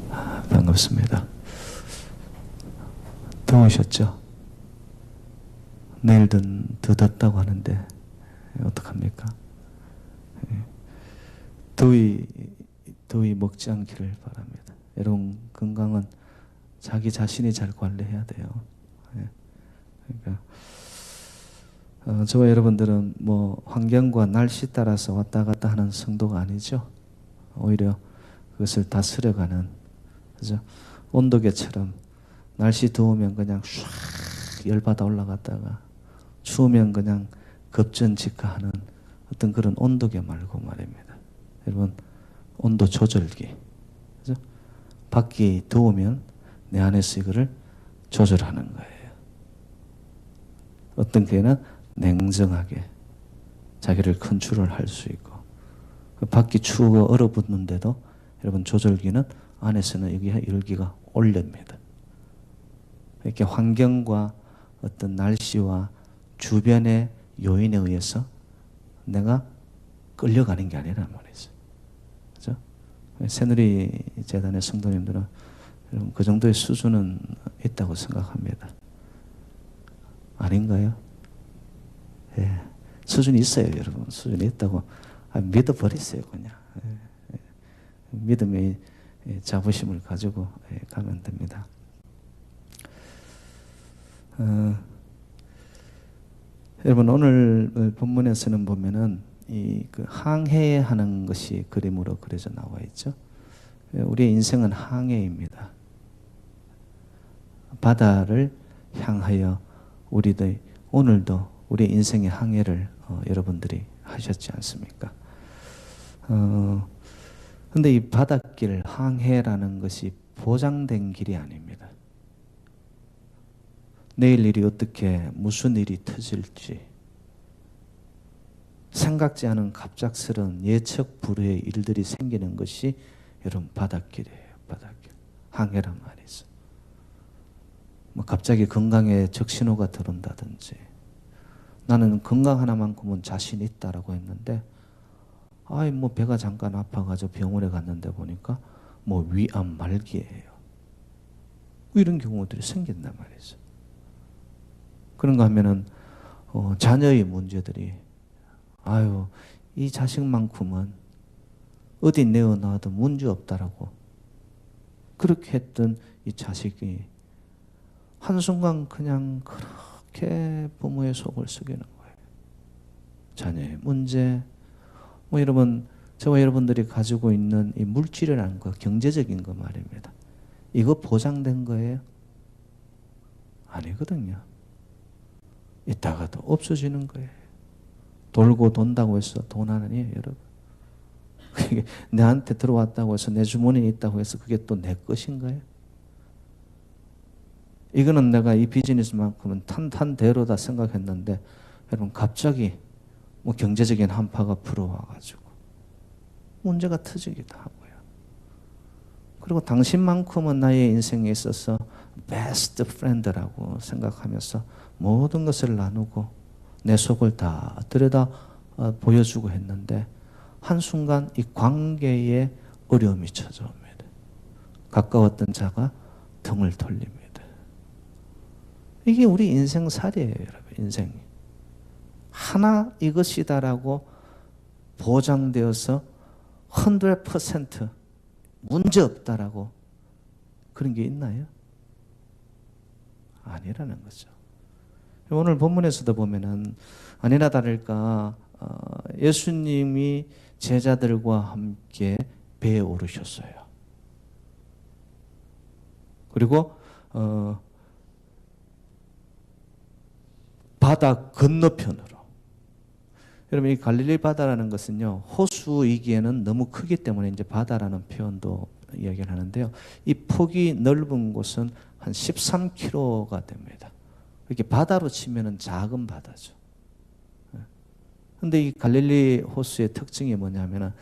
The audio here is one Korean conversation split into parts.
반갑습니다. 더우셨죠? 내일 더 덥다고 하는데 어떡합니까? 더위 먹지 않기를 바랍니다. 여러분 건강은 자기 자신이 잘 관리해야 돼요. 그러니까 저와 여러분들은 뭐 환경과 날씨 따라서 왔다 갔다 하는 성도가 아니죠. 오히려 그것을 다스려가는, 그죠? 온도계처럼 날씨 더우면 그냥 샥 열받아 올라갔다가 추우면 그냥 급전직하하는 어떤 그런 온도계 말고 말입니다. 여러분 온도 조절기, 그죠? 밖이 더우면 내 안에서 이거를 조절하는 거예요. 어떤 게는 냉정하게 자기를 컨트롤할 수 있고, 밖이 추우고 얼어붙는데도 여러분 조절기는 안에서는 여기 열기가 올립니다. 이렇게 환경과 어떤 날씨와 주변의 요인에 의해서 내가 끌려가는 게 아니란 말이죠. 그죠? 새누리 재단의 성도님들은 여러분 그 정도의 수준은 있다고 생각합니다. 아닌가요? 예. 수준이 있어요, 여러분. 수준이 있다고 믿어버리세요, 그냥. 믿음의 자부심을 가지고 가면 됩니다. 여러분 오늘 본문에서는 보면은 그 항해하는 것이 그림으로 그려져 나와 있죠. 우리의 인생은 항해입니다. 바다를 향하여 우리들 오늘도 우리 인생의 항해를 여러분들이 하셨지 않습니까? 근데 이 바닷길 항해라는 것이 보장된 길이 아닙니다. 내일 일이 어떻게 무슨 일이 터질지 생각지 않은 갑작스러운 예측 불허의 일들이 생기는 것이 여러분 바닷길이에요. 바닷길 항해란 말이 있어. 뭐 갑자기 건강에 적신호가 들어온다든지, 나는 건강 하나만큼은 자신 있다라고 했는데 뭐 배가 잠깐 아파가지고 병원에 갔는데 보니까 뭐 위암 말기예요. 이런 경우들이 생긴단 말이죠. 그런가 하면은 자녀의 문제들이 이 자식만큼은 어디 내어놔도 문제 없다라고 그렇게 했던 이 자식이 한순간 그냥 그렇게 부모의 속을 썩이는 거예요. 자녀의 문제, 뭐 여러분 저와 여러분들이 가지고 있는 이 물질이라는 거, 경제적인 거 말입니다. 이거 보장된 거예요? 아니거든요. 있다가도 없어지는 거예요. 돌고 돈다고 해서 돈 아니에요, 여러분. 그게 내한테 들어왔다고 해서 내 주머니에 있다고 해서 그게 또 내 것인 거예요. 이거는 내가 이 비즈니스만큼은 탄탄대로다 생각했는데 여러분 갑자기 뭐 경제적인 한파가 불어와가지고 문제가 터지기도 하고요. 그리고 당신만큼은 나의 인생에 있어서 베스트 프렌드라고 생각하면서 모든 것을 나누고 내 속을 다 들여다 보여주고 했는데 한순간 이 관계에 어려움이 찾아옵니다. 가까웠던 자가 등을 돌립니다. 이게 우리 인생살이에요, 여러분. 인생이 하나 이것이다라고 보장되어서 100% 문제없다라고 그런 게 있나요? 아니라는 거죠. 오늘 본문에서도 보면은 아니나 다를까 예수님이 제자들과 함께 배에 오르셨어요. 그리고 바다 건너편으로. 여러분 이 갈릴리 바다라는 것은요 호수이기에는 너무 크기 때문에 이제 바다라는 표현도 이야기를 하는데요. 이 폭이 넓은 곳은 한 13km가 됩니다. 이렇게 바다로 치면은 작은 바다죠. 그런데 이 갈릴리 호수의 특징이 뭐냐면은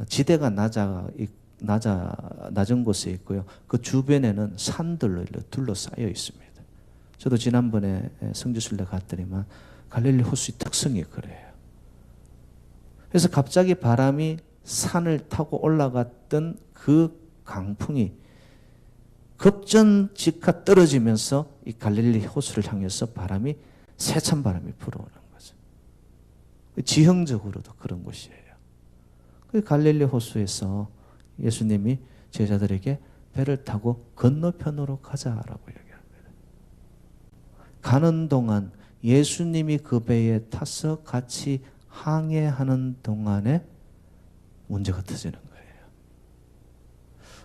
지대가 낮은 곳에 있고요. 그 주변에는 산들로 둘러싸여 있습니다. 저도 지난번에 성지순례 갔더니만 갈릴리 호수의 특성이 그래요. 그래서 갑자기 바람이 산을 타고 올라갔던 그 강풍이 급전직하 떨어지면서 이 갈릴리 호수를 향해서 바람이 세찬 바람이 불어오는 거죠. 지형적으로도 그런 곳이에요. 그 갈릴리 호수에서 예수님이 제자들에게 배를 타고 건너편으로 가자라고 얘기합니다. 가는 동안 예수님이 그 배에 타서 같이 항해하는 동안에 문제가 터지는 거예요.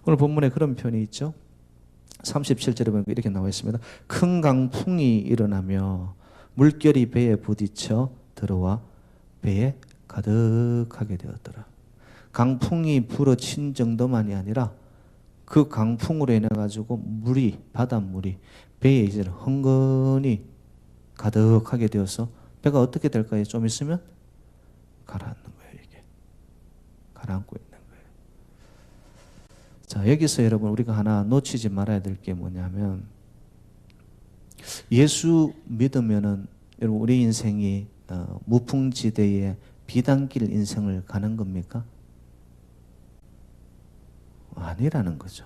오늘 본문에 그런 표현이 있죠. 37절에 보면 이렇게 나와 있습니다. 큰 강풍이 일어나며 물결이 배에 부딪혀 들어와 배에 가득하게 되었더라. 강풍이 불어친 정도만이 아니라 그 강풍으로 인해 가지고 물이, 바닷물이 배에 이제 흥건히 가득하게 되어서 배가 어떻게 될까요? 좀 있으면 가라앉는 거예요. 이게 가라앉고 있는 거예요. 자, 여기서 여러분 우리가 하나 놓치지 말아야 될 게 뭐냐면, 예수 믿으면은 여러분 우리 인생이 무풍지대의 비단길 인생을 가는 겁니까? 아니라는 거죠.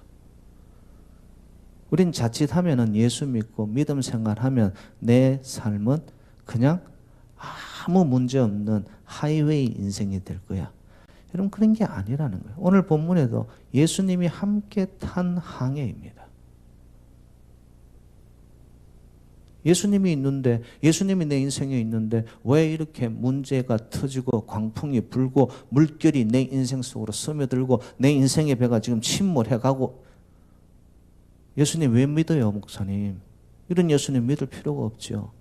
우린 자칫하면은 예수 믿고 믿음 생활하면 내 삶은 그냥 아무 문제 없는 하이웨이 인생이 될 거야. 여러분 그런 게 아니라는 거예요. 오늘 본문에도 예수님이 함께 탄 항해입니다. 예수님이 있는데, 예수님이 내 인생에 있는데 왜 이렇게 문제가 터지고 광풍이 불고 물결이 내 인생 속으로 스며들고 내 인생의 배가 지금 침몰해가고, 예수님 왜 믿어요, 목사님? 이런 예수님 믿을 필요가 없죠.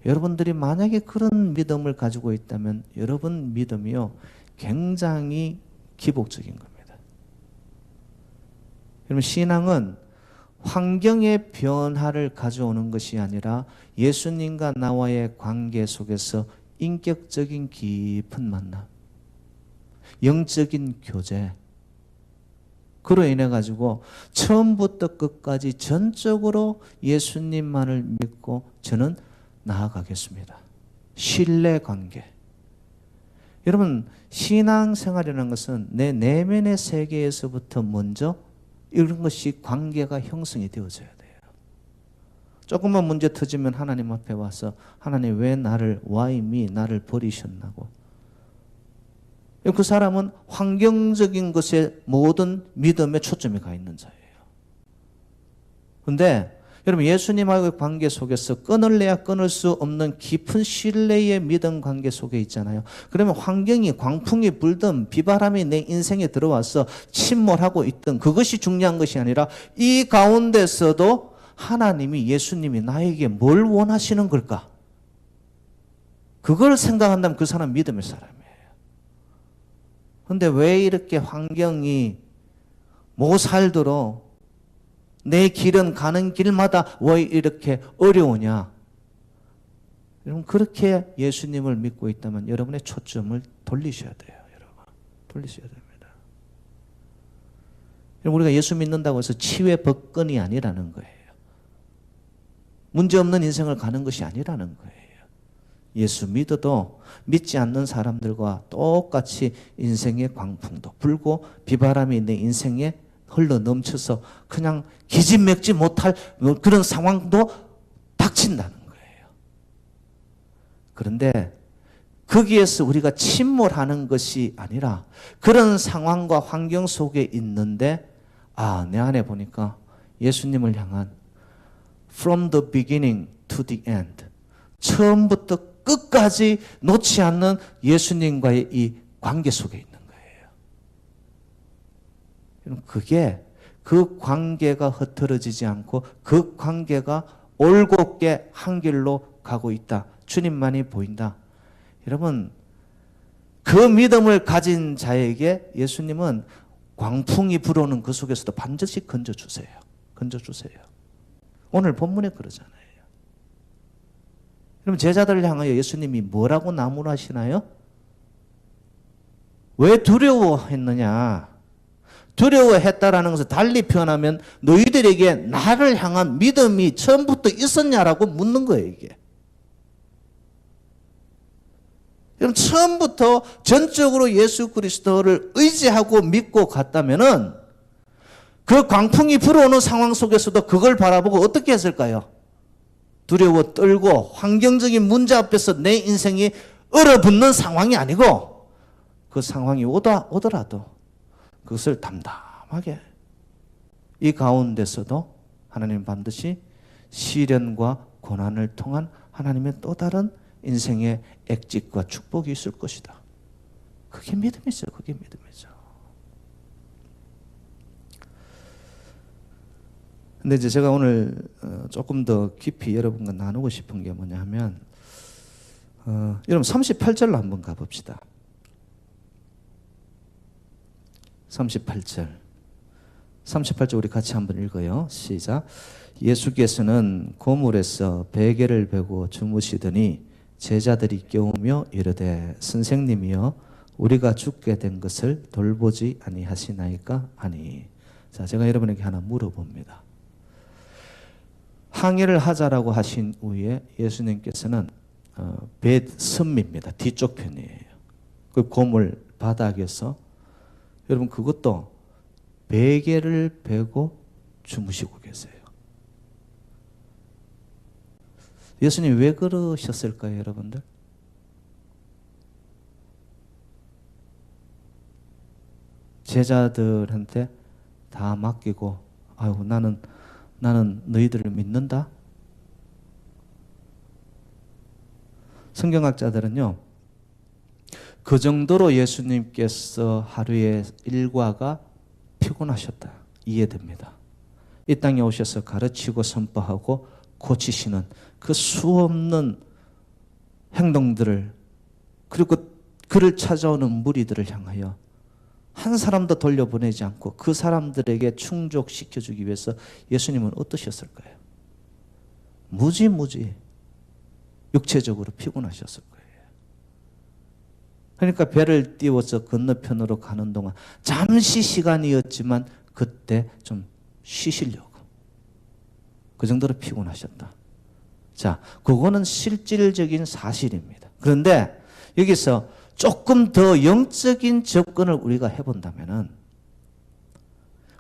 여러분들이 만약에 그런 믿음을 가지고 있다면 여러분 믿음이요 굉장히 기복적인 겁니다. 여러분 신앙은 환경의 변화를 가져오는 것이 아니라 예수님과 나와의 관계 속에서 인격적인 깊은 만남, 영적인 교제, 그로 인해 가지고 처음부터 끝까지 전적으로 예수님만을 믿고 저는 나아가겠습니다. 신뢰 관계. 여러분 신앙생활이라는 것은 내 내면의 세계에서부터 먼저 이런 것이 관계가 형성이 되어져야 돼요. 조금만 문제 터지면 하나님 앞에 와서 하나님 왜 나를 why me 나를 버리셨나고. 그 사람은 환경적인 것에 모든 믿음에 초점이 가 있는 자예요. 그런데 여러분 예수님하고의 관계 속에서 끊을래야 끊을 수 없는 깊은 신뢰의 믿음 관계 속에 있잖아요. 그러면 환경이 광풍이 불든 비바람이 내 인생에 들어와서 침몰하고 있던 그것이 중요한 것이 아니라 이 가운데서도 하나님이 예수님이 나에게 뭘 원하시는 걸까? 그걸 생각한다면 그 사람 믿음의 사람이에요. 그런데 왜 이렇게 환경이 모살도록 내 길은 가는 길마다 왜 이렇게 어려우냐? 여러분 그렇게 예수님을 믿고 있다면 여러분의 초점을 돌리셔야 돼요. 여러분 돌리셔야 됩니다. 여러분 우리가 예수 믿는다고 해서 치유의 법권이 아니라는 거예요. 문제없는 인생을 가는 것이 아니라는 거예요. 예수 믿어도 믿지 않는 사람들과 똑같이 인생의 광풍도 불고 비바람이 내 인생에 흘러 넘쳐서 그냥 기진맥지 못할 그런 상황도 닥친다는 거예요. 그런데 거기에서 우리가 침몰하는 것이 아니라 그런 상황과 환경 속에 있는데 내 안에 보니까 예수님을 향한 from the beginning to the end, 처음부터 끝까지 놓지 않는 예수님과의 이 관계 속에 있는 거예요. 그게 그 관계가 흐트러지지 않고 그 관계가 올곧게 한 길로 가고 있다. 주님만이 보인다. 여러분 그 믿음을 가진 자에게 예수님은 광풍이 불어오는 그 속에서도 반드시 건져주세요. 건져주세요. 오늘 본문에 그러잖아요. 그럼 제자들을 향하여 예수님이 뭐라고 나무라시나요? 왜 두려워했느냐? 두려워했다라는 것을 달리 표현하면 너희들에게 나를 향한 믿음이 처음부터 있었냐라고 묻는 거예요, 이게. 그럼 처음부터 전적으로 예수 그리스도를 의지하고 믿고 갔다면은 그 광풍이 불어오는 상황 속에서도 그걸 바라보고 어떻게 했을까요? 두려워 떨고 환경적인 문제 앞에서 내 인생이 얼어붙는 상황이 아니고 그 상황이 오더라도 그것을 담담하게 이 가운데서도 하나님 반드시 시련과 고난을 통한 하나님의 또 다른 인생의 엑짓과 축복이 있을 것이다. 그게 믿음이죠. 그게 믿음이죠. 근데 이제 제가 오늘 조금 더 깊이 여러분과 나누고 싶은 게 뭐냐 하면 여러분 38절로 한번 가봅시다. 38절 우리 같이 한번 읽어요. 시작. 예수께서는 고물에서 베개를 베고 주무시더니 제자들이 깨우며 이르되 선생님이여 우리가 죽게 된 것을 돌보지 아니하시나이까 하니. 자, 제가 여러분에게 하나 물어봅니다. 항해를 하자라고 하신 후에 예수님께서는 배 섬입니다. 뒤쪽 편이에요. 그 고물 바닥에서 여러분 그것도 베개를 베고 주무시고 계세요. 예수님 왜 그러셨을까요, 여러분들? 제자들한테 다 맡기고, 아유 나는 너희들을 믿는다. 성경학자들은요, 그 정도로 예수님께서 하루의 일과가 피곤하셨다 이해됩니다. 이 땅에 오셔서 가르치고 선포하고 고치시는 그 수없는 행동들을, 그리고 그를 찾아오는 무리들을 향하여 한 사람도 돌려보내지 않고 그 사람들에게 충족시켜주기 위해서 예수님은 어떠셨을까요? 무지 육체적으로 피곤하셨을 거예요. 그러니까 배를 띄워서 건너편으로 가는 동안 잠시 시간이었지만 그때 좀 쉬시려고, 그 정도로 피곤하셨다. 자, 그거는 실질적인 사실입니다. 그런데 여기서 조금 더 영적인 접근을 우리가 해본다면은,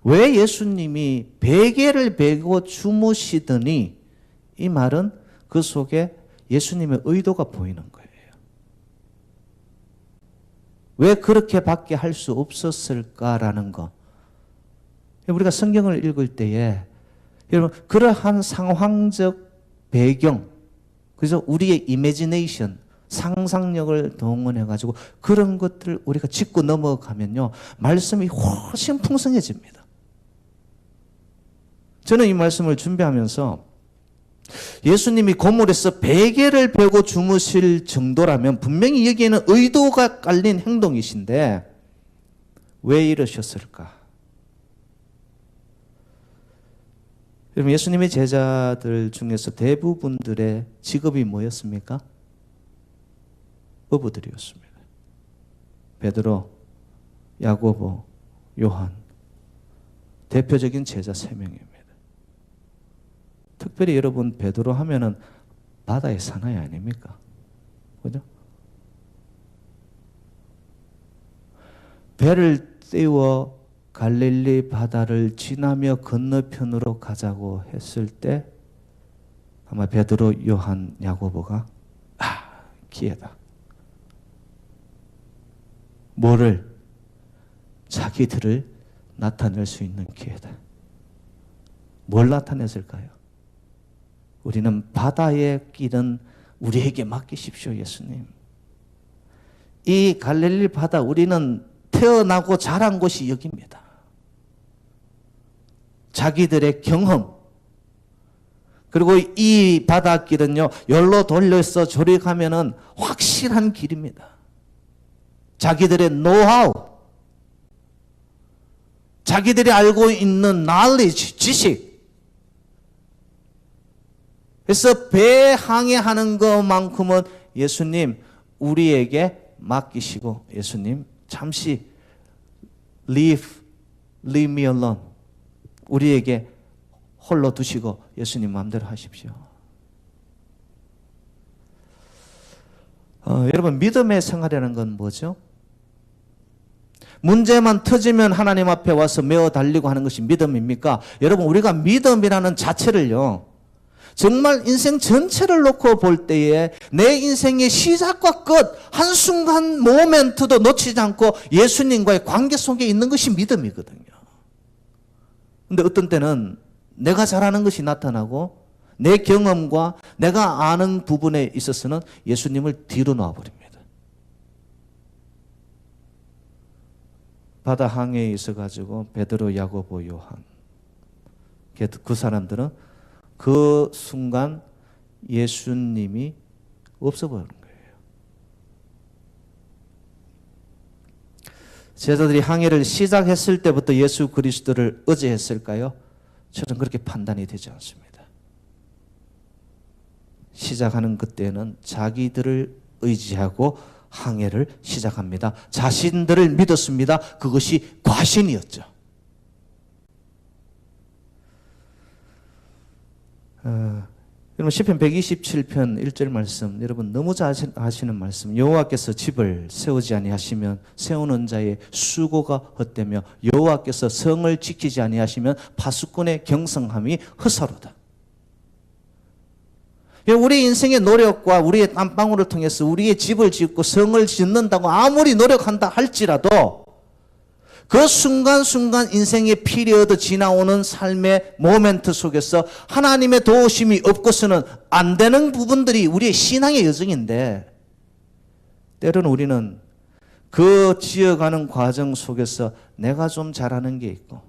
왜 예수님이 베개를 베고 주무시더니, 이 말은 그 속에 예수님의 의도가 보이는 거예요. 왜 그렇게밖에 할 수 없었을까라는 거. 우리가 성경을 읽을 때에 여러분 그러한 상황적 배경, 그래서 우리의 이미지네이션, 상상력을 동원해가지고 그런 것들을 우리가 짚고 넘어가면요, 말씀이 훨씬 풍성해집니다. 저는 이 말씀을 준비하면서 예수님이 고물에서 베개를 베고 주무실 정도라면 분명히 여기에는 의도가 깔린 행동이신데 왜 이러셨을까? 여러분, 예수님의 제자들 중에서 대부분들의 직업이 뭐였습니까? 어부들이었습니다. 베드로, 야고보, 요한, 대표적인 제자 3명입니다. 특별히 여러분 베드로 하면은 바다의 사나이 아닙니까? 그죠? 배를 띄워 갈릴리 바다를 지나며 건너편으로 가자고 했을 때 아마 베드로, 요한, 야고보가 기회다. 뭐를? 자기들을 나타낼 수 있는 기회다. 뭘 나타냈을까요? 우리는 바다의 길은 우리에게 맡기십시오, 예수님. 이 갈릴리 바다, 우리는 태어나고 자란 곳이 여기입니다. 자기들의 경험, 그리고 이 바닷길은요, 열로 돌려서 저리 가면은 확실한 길입니다. 자기들의 노하우, 자기들이 알고 있는 knowledge, 지식. 그래서 배 항해하는 것만큼은 예수님 우리에게 맡기시고, 예수님 잠시 leave me alone, 우리에게 홀로 두시고 예수님 마음대로 하십시오. 여러분, 믿음의 생활이라는 건 뭐죠? 문제만 터지면 하나님 앞에 와서 메어 달리고 하는 것이 믿음입니까? 여러분, 우리가 믿음이라는 자체를요, 정말 인생 전체를 놓고 볼 때에 내 인생의 시작과 끝, 한순간 모멘트도 놓치지 않고 예수님과의 관계 속에 있는 것이 믿음이거든요. 근데 어떤 때는 내가 잘하는 것이 나타나고 내 경험과 내가 아는 부분에 있어서는 예수님을 뒤로 놔버립니다. 바다 항해에 있어가지고 베드로, 야고보, 요한, 그 사람들은 그 순간 예수님이 없어버린 거예요. 제자들이 항해를 시작했을 때부터 예수 그리스도를 의지했을까요? 저는 그렇게 판단이 되지 않습니다. 시작하는 그때는 자기들을 의지하고 항해를 시작합니다. 자신들을 믿었습니다. 그것이 과신이었죠. 여러분, 시편 127편 1절 말씀, 여러분 너무 잘 아시는 말씀. 여호와께서 집을 세우지 아니하시면 세우는 자의 수고가 헛되며 여호와께서 성을 지키지 아니하시면 파수꾼의 경성함이 허사로다. 우리 인생의 노력과 우리의 땀방울을 통해서 우리의 집을 짓고 성을 짓는다고 아무리 노력한다 할지라도 그 순간순간 인생의 피리어드 지나오는 삶의 모멘트 속에서 하나님의 도우심이 없고서는 안 되는 부분들이 우리의 신앙의 여정인데, 때로는 우리는 그 지어가는 과정 속에서 내가 좀 잘하는 게 있고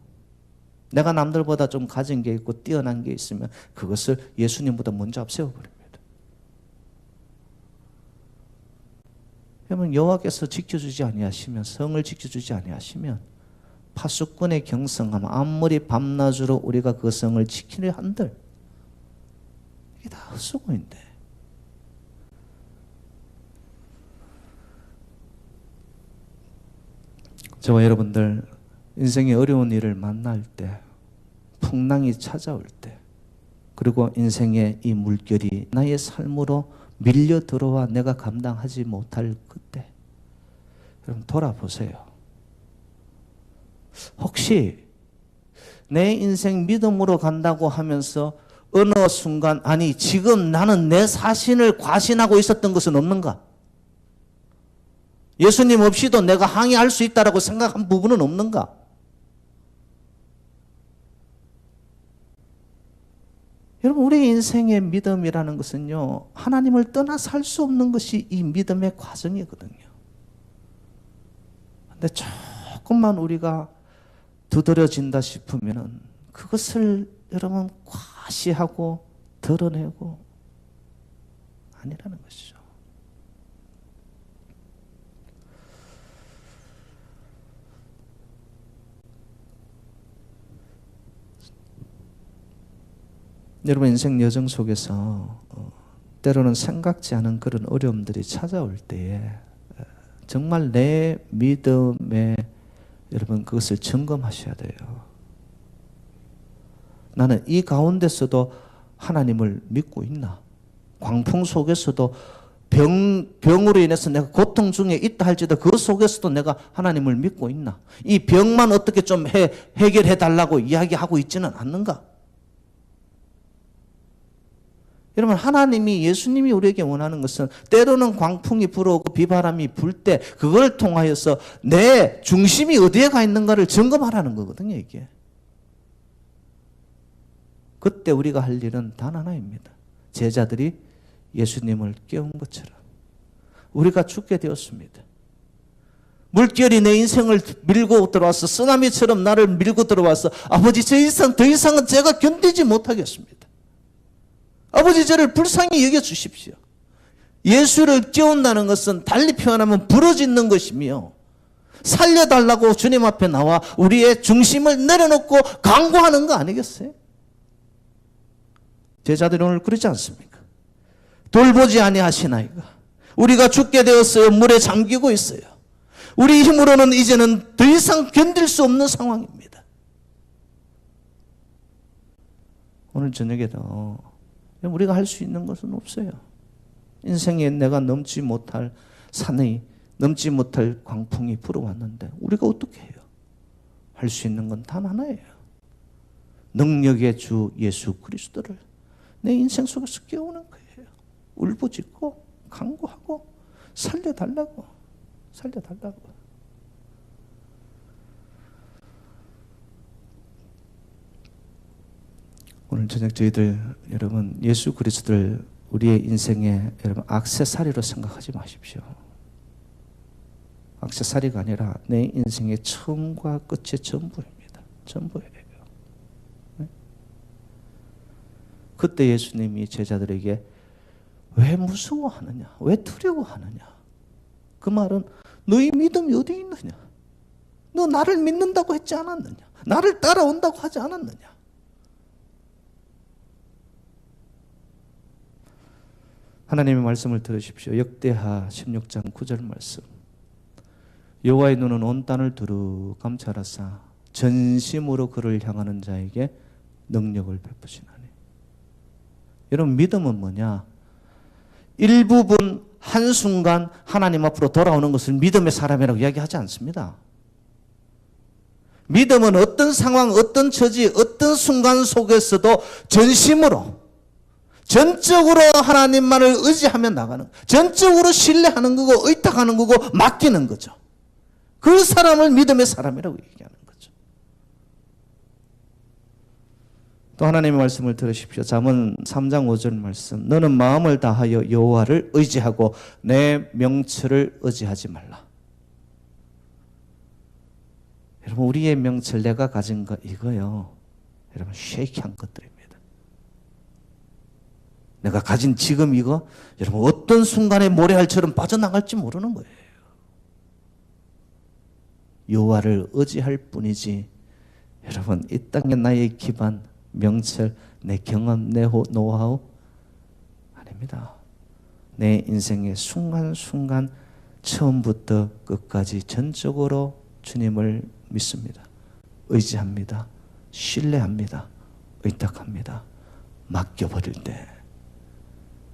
내가 남들보다 좀 가진 게 있고 뛰어난 게 있으면 그것을 예수님보다 먼저 앞세워버립니다. 여러분, 여호와께서 지켜주지 아니하시면, 성을 지켜주지 아니하시면 파수꾼의 경성함, 아무리 밤낮으로 우리가 그 성을 지키려 한들 이게 다 헛수고인데, 저와 여러분들 인생의 어려운 일을 만날 때, 풍랑이 찾아올 때, 그리고 인생의 이 물결이 나의 삶으로 밀려 들어와 내가 감당하지 못할 그때, 여러분 돌아보세요. 혹시 내 인생 믿음으로 간다고 하면서 어느 순간, 아니 지금 나는 내 자신을 과신하고 있었던 것은 없는가? 예수님 없이도 내가 항해할 수 있다라고 생각한 부분은 없는가? 여러분, 우리 인생의 믿음이라는 것은요, 하나님을 떠나 살 수 없는 것이 이 믿음의 과정이거든요. 근데 조금만 우리가 두드러진다 싶으면 그것을 여러분 과시하고 드러내고 아니라는 것이죠. 여러분, 인생 여정 속에서 때로는 생각지 않은 그런 어려움들이 찾아올 때에 정말 내 믿음에 여러분 그것을 점검하셔야 돼요. 나는 이 가운데서도 하나님을 믿고 있나? 광풍 속에서도 병으로 인해서 내가 고통 중에 있다 할지라도 그 속에서도 내가 하나님을 믿고 있나? 이 병만 어떻게 좀 해결해 달라고 이야기하고 있지는 않는가? 여러분, 하나님이, 예수님이 우리에게 원하는 것은 때로는 광풍이 불어오고 비바람이 불 때 그걸 통하여서 내 중심이 어디에 가 있는가를 점검하라는 거거든요, 이게. 그때 우리가 할 일은 단 하나입니다. 제자들이 예수님을 깨운 것처럼 우리가 죽게 되었습니다. 물결이 내 인생을 밀고 들어와서 쓰나미처럼 나를 밀고 들어와서 아버지, 더 이상은 제가 견디지 못하겠습니다. 아버지, 저를 불쌍히 여겨주십시오. 예수를 깨운다는 것은 달리 표현하면 부르짖는 것이며, 살려달라고 주님 앞에 나와 우리의 중심을 내려놓고 간구하는 거 아니겠어요? 제자들이 오늘 그러지 않습니까? 돌보지 아니하시나이까? 우리가 죽게 되었어요. 물에 잠기고 있어요. 우리 힘으로는 이제는 더 이상 견딜 수 없는 상황입니다. 오늘 저녁에도 우리가 할 수 있는 것은 없어요. 인생에 내가 넘지 못할 산이 넘지 못할 광풍이 불어왔는데 우리가 어떻게 해요? 할 수 있는 건 단 하나예요. 능력의 주 예수 그리스도를 내 인생 속에서 깨우는 거예요. 울부짖고 간구하고 살려달라고. 오늘 저녁 저희들 여러분 예수 그리스도를 우리의 인생에 여러분 액세서리로 생각하지 마십시오. 액세서리가 아니라 내 인생의 처음과 끝의 전부입니다. 전부예요. 네? 그때 예수님이 제자들에게 왜 무서워하느냐? 왜 두려워하느냐? 그 말은 너희 믿음이 어디 있느냐? 너 나를 믿는다고 했지 않았느냐? 나를 따라온다고 하지 않았느냐? 하나님의 말씀을 들으십시오. 역대하 16장 9절 말씀. 여호와의 눈은 온 땅을 두루 감찰하사 전심으로 그를 향하는 자에게 능력을 베푸시나니. 여러분 믿음은 뭐냐? 일부분 한순간 하나님 앞으로 돌아오는 것을 믿음의 사람이라고 이야기하지 않습니다. 믿음은 어떤 상황, 어떤 처지, 어떤 순간 속에서도 전심으로 전적으로 하나님만을 의지하며 나가는, 전적으로 신뢰하는 거고 의탁하는 거고 맡기는 거죠. 그 사람을 믿음의 사람이라고 얘기하는 거죠. 또 하나님의 말씀을 들으십시오. 잠언 3장 5절 말씀. 너는 마음을 다하여 여호와를 의지하고 내 명철을 의지하지 말라. 여러분 우리의 명철, 내가 가진 거 이거요. 여러분 쉐이키한 것들입니다. 내가 가진 지금 이거 여러분 어떤 순간에 모래알처럼 빠져나갈지 모르는 거예요. 여호와를 의지할 뿐이지 여러분 이 땅에 나의 기반, 명철, 내 경험, 내 노하우 아닙니다. 내 인생의 순간순간 처음부터 끝까지 전적으로 주님을 믿습니다. 의지합니다. 신뢰합니다. 의탁합니다. 맡겨버릴 때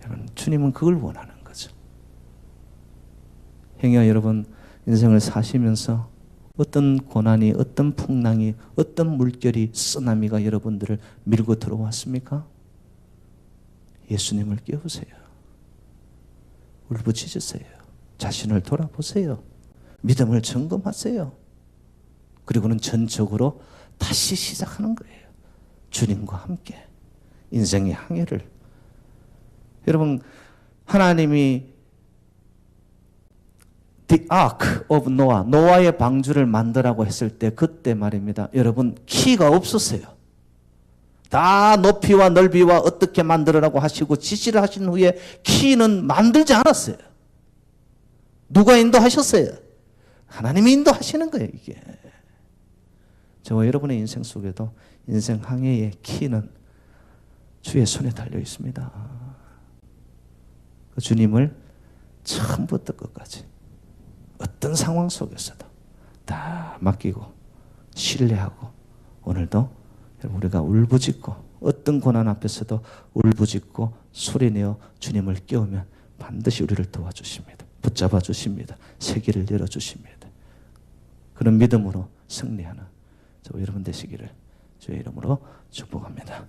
여러분 주님은 그걸 원하는 거죠. 형제와 여러분 인생을 사시면서 어떤 고난이, 어떤 풍랑이, 어떤 물결이, 쓰나미가 여러분들을 밀고 들어왔습니까? 예수님을 깨우세요. 울부짖으세요. 자신을 돌아보세요. 믿음을 점검하세요. 그리고는 전적으로 다시 시작하는 거예요. 주님과 함께 인생의 항해를. 여러분 하나님이 The Ark of Noah, 노아의 방주를 만들라고 했을 때 그때 말입니다. 여러분 키가 없었어요. 다 높이와 넓이와 어떻게 만들으라고 하시고 지시를 하신 후에 키는 만들지 않았어요. 누가 인도하셨어요? 하나님이 인도하시는 거예요. 이게 저와 여러분의 인생 속에도 인생 항해의 키는 주의 손에 달려 있습니다. 그 주님을 처음부터 끝까지 어떤 상황 속에서도 다 맡기고 신뢰하고 오늘도 우리가 울부짖고 어떤 고난 앞에서도 울부짖고 소리내어 주님을 깨우면 반드시 우리를 도와주십니다. 붙잡아 주십니다. 세계를 열어주십니다. 그런 믿음으로 승리하는 저와 여러분 되시기를 주의 이름으로 축복합니다.